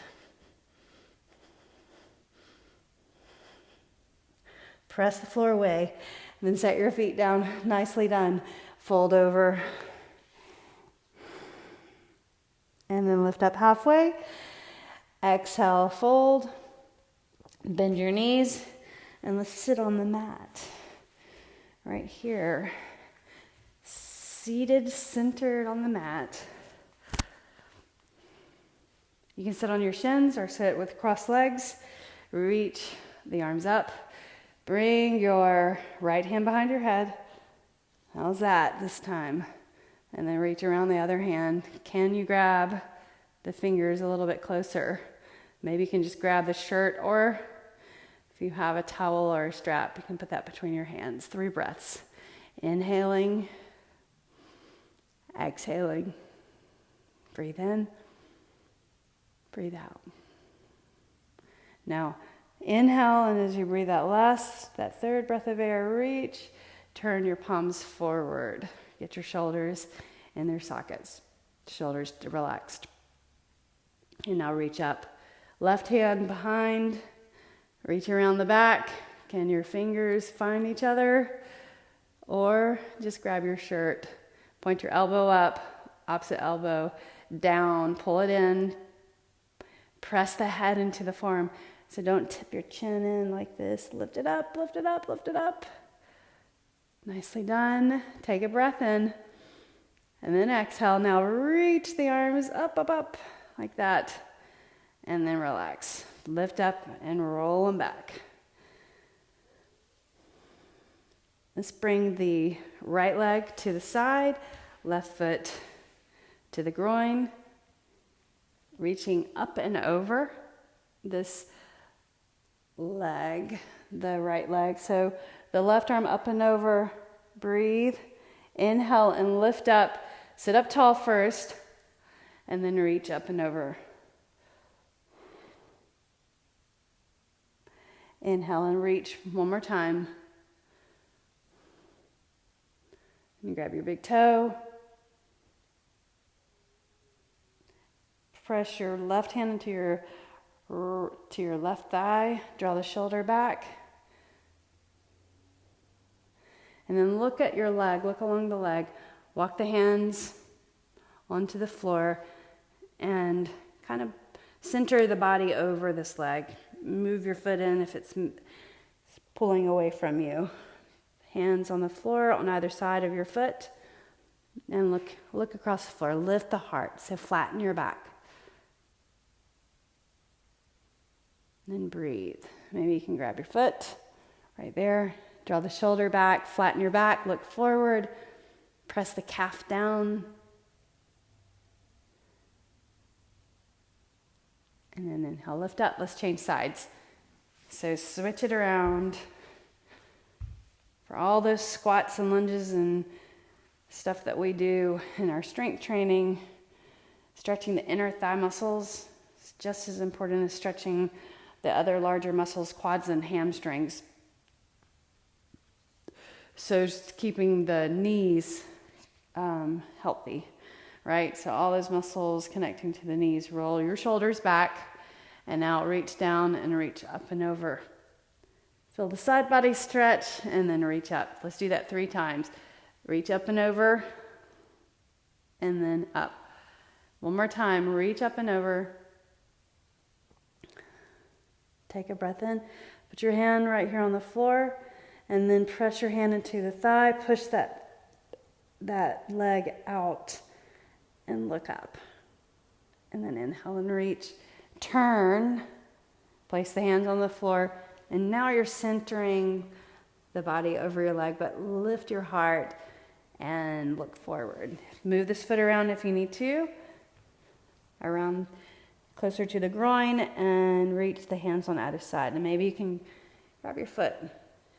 Press the floor away, and then set your feet down. Nicely done. Fold over. And then lift up halfway. Exhale, fold. Bend your knees, and let's sit on the mat. Right here. Seated, centered on the mat. You can sit on your shins or sit with crossed legs. Reach the arms up. Bring your right hand behind your head. How's that this time? And then reach around the other hand. Can you grab the fingers a little bit closer? Maybe you can just grab the shirt, or if you have a towel or a strap, you can put that between your hands. 3 breaths. Inhaling. Exhaling. Breathe in. Breathe out. Now, inhale, and as you breathe out that 3rd breath of air, reach, turn your palms forward. Get your shoulders in their sockets. Shoulders relaxed. And now reach up. Left hand behind, reach around the back. Can your fingers find each other? Or just grab your shirt. Point your elbow up, opposite elbow down, pull it in. Press the head into the forearm. So don't tip your chin in like this. Lift it up, lift it up, lift it up. Nicely done. Take a breath in. And then exhale. Now reach the arms up, up, up, like that. And then relax. Lift up and roll them back. Let's bring the right leg to the side, left foot to the groin. Reaching up and over this leg, the right leg. So the left arm up and over, breathe. Inhale and lift up. Sit up tall first, and then reach up and over. Inhale and reach one more time. And grab your big toe. Press your left hand into your left thigh. Draw the shoulder back. And then look at your leg. Look along the leg. Walk the hands onto the floor and kind of center the body over this leg. Move your foot in if it's pulling away from you. Hands on the floor on either side of your foot. And look across the floor. Lift the heart. So flatten your back. Then breathe. Maybe you can grab your foot right there. Draw the shoulder back, flatten your back, look forward. Press the calf down. And then inhale, lift up. Let's change sides. So switch it around. For all those squats and lunges and stuff that we do in our strength training, stretching the inner thigh muscles is just as important as stretching the other larger muscles, quads and hamstrings. So just keeping the knees healthy, right? So all those muscles connecting to the knees. Roll your shoulders back, and now reach down and reach up and over. Feel the side body stretch, and then reach up. Let's do that 3 times. Reach up and over, and then up. One more time. Reach up and over. Take a breath in. Put your hand right here on the floor, and then press your hand into the thigh. Push that leg out and look up. And then inhale and reach. Turn. Place the hands on the floor. And now you're centering the body over your leg, but lift your heart and look forward. Move this foot around if you need to. Around closer to the groin, and reach the hands on either side. And maybe you can grab your foot,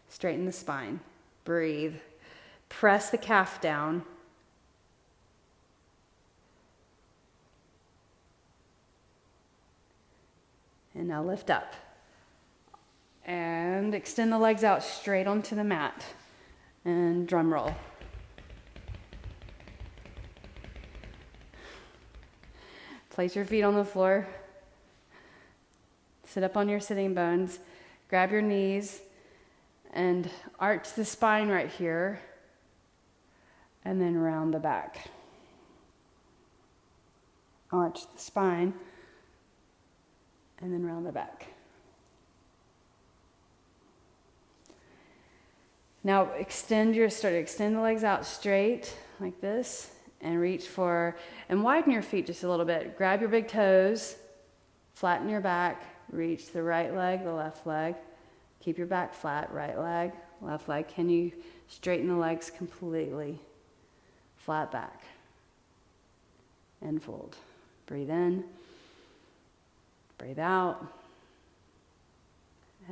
straighten the spine, breathe, press the calf down. And now lift up. And extend the legs out straight onto the mat. And drum roll. Place your feet on the floor. Sit up on your sitting bones. Grab your knees and arch the spine right here. And then round the back. Arch the spine. And then round the back. Now start to extend the legs out straight like this and reach for, and widen your feet just a little bit. Grab your big toes, flatten your back, reach the right leg, the left leg. Keep your back flat, right leg, left leg. Can you straighten the legs completely? Flat back. And fold. Breathe in. Breathe out.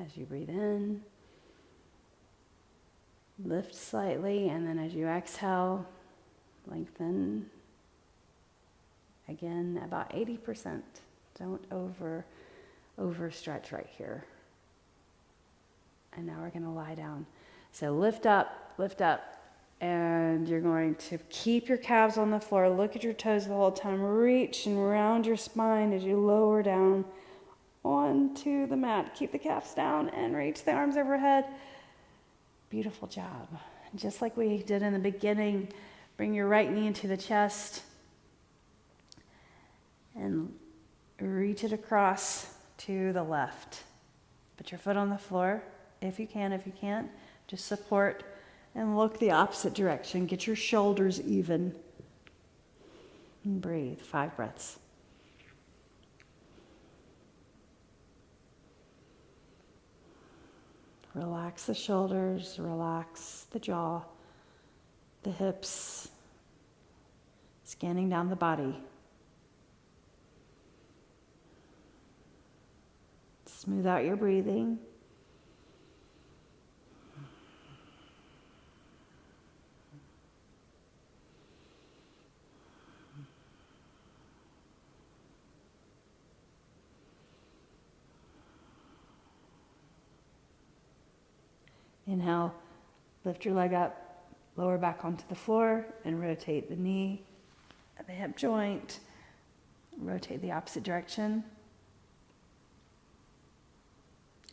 As you breathe in, lift slightly, and then as you exhale, lengthen. Again, about 80%. Don't overstretch right here. And now we're going to lie down. So lift up, and you're going to keep your calves on the floor. Look at your toes the whole time. Reach and round your spine as you lower down onto the mat. Keep the calves down and reach the arms overhead. Beautiful job. Just like we did in the beginning, bring your right knee into the chest and reach it across to the left. Put your foot on the floor if you can. If you can't, just support and look the opposite direction. Get your shoulders even. And breathe. 5 breaths. Relax the shoulders, relax the jaw, the hips, scanning down the body. Smooth out your breathing. Inhale, lift your leg up, lower back onto the floor, and rotate the knee and the hip joint. Rotate the opposite direction.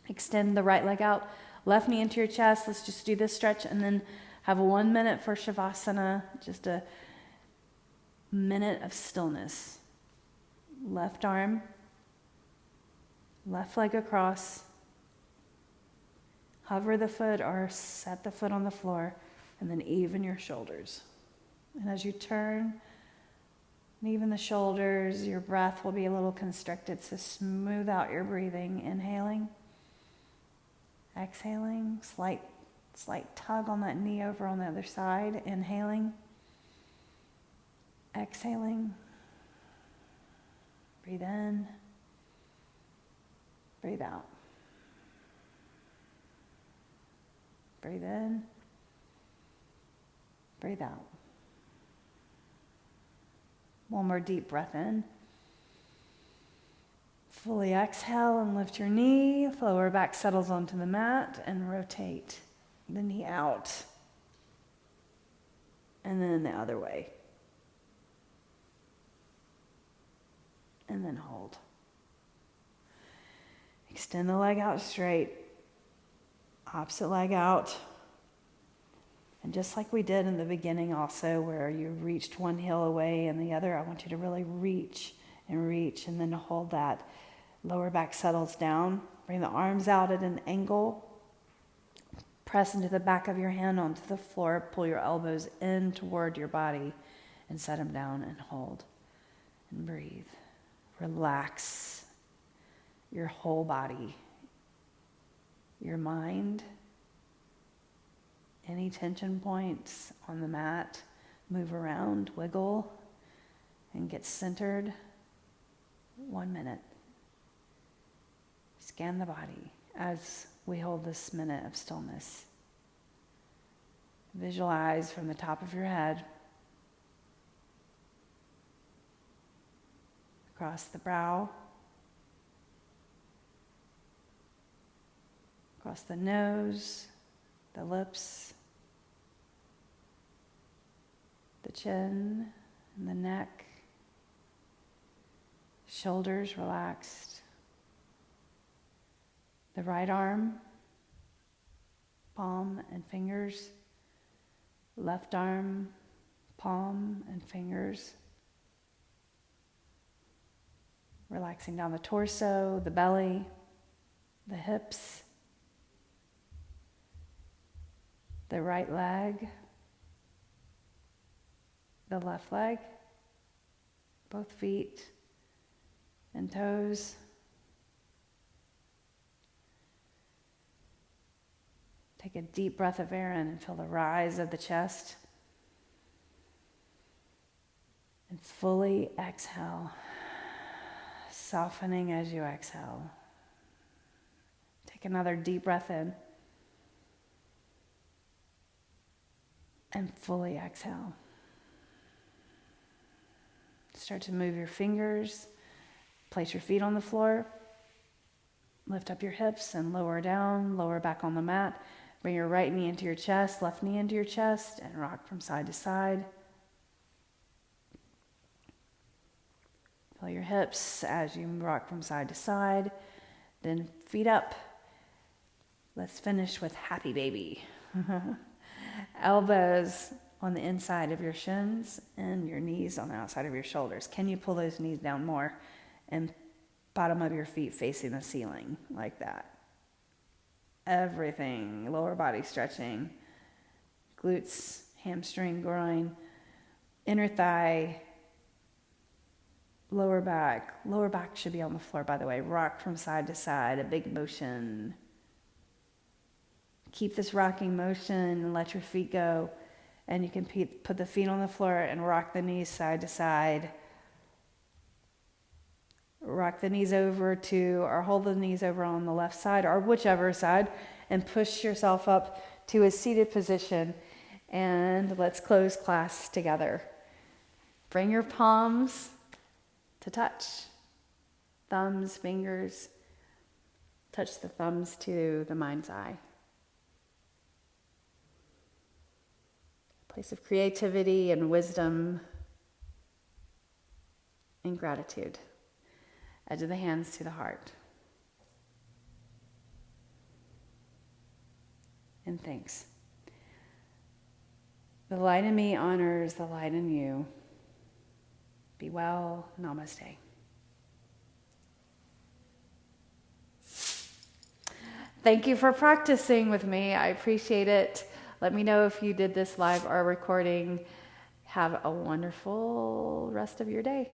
Extend the right leg out, left knee into your chest. Let's just do this stretch and then have 1 minute for Shavasana, just a minute of stillness. Left arm, left leg across. Hover the foot or set the foot on the floor, and then even your shoulders. And as you turn and even the shoulders, your breath will be a little constricted, so smooth out your breathing. Inhaling, exhaling, slight tug on that knee over on the other side. Inhaling, exhaling. Breathe in, breathe out. Breathe in, breathe out. One more deep breath in. Fully exhale and lift your knee. Lower back settles onto the mat and rotate the knee out. And then the other way. And then hold. Extend the leg out straight. Opposite leg out. And just like we did in the beginning also, where you reached one heel away and the other, I want you to really reach and then hold that. Lower back settles down. Bring the arms out at an angle. Press into the back of your hand onto the floor. Pull your elbows in toward your body and set them down and hold. And breathe. Relax your whole body. Your mind, any tension points on the mat, move around, wiggle, and get centered. 1 minute. Scan the body as we hold this minute of stillness. Visualize from the top of your head, across the brow, across the nose, the lips, the chin, and the neck. Shoulders relaxed. The right arm, palm and fingers. Left arm, palm and fingers. Relaxing down the torso, the belly, the hips, the right leg, the left leg, both feet and toes. Take a deep breath of air in and feel the rise of the chest. And fully exhale, softening as you exhale. Take another deep breath in. And fully exhale. Start to move your fingers. Place your feet on the floor. Lift up your hips and lower down, lower back on the mat. Bring your right knee into your chest, left knee into your chest, and rock from side to side. Feel your hips as you rock from side to side. Then feet up. Let's finish with happy baby. Elbows on the inside of your shins and your knees on the outside of your shoulders. Can you pull those knees down more and bottom of your feet facing the ceiling like that? Everything, lower body stretching, glutes, hamstring, groin, inner thigh, lower back. Lower back should be on the floor, by the way. Rock from side to side, a big motion. Keep this rocking motion and let your feet go. And you can put the feet on the floor and rock the knees side to side. Rock the knees over to, or hold the knees over on the left side, or whichever side, and push yourself up to a seated position. And let's close class together. Bring your palms to touch. Thumbs, fingers, touch the thumbs to the mind's eye. Place of creativity and wisdom and gratitude. Edge of the hands to the heart. And thanks. The light in me honors the light in you. Be well. Namaste. Thank you for practicing with me. I appreciate it. Let me know if you did this live or recording. Have a wonderful rest of your day.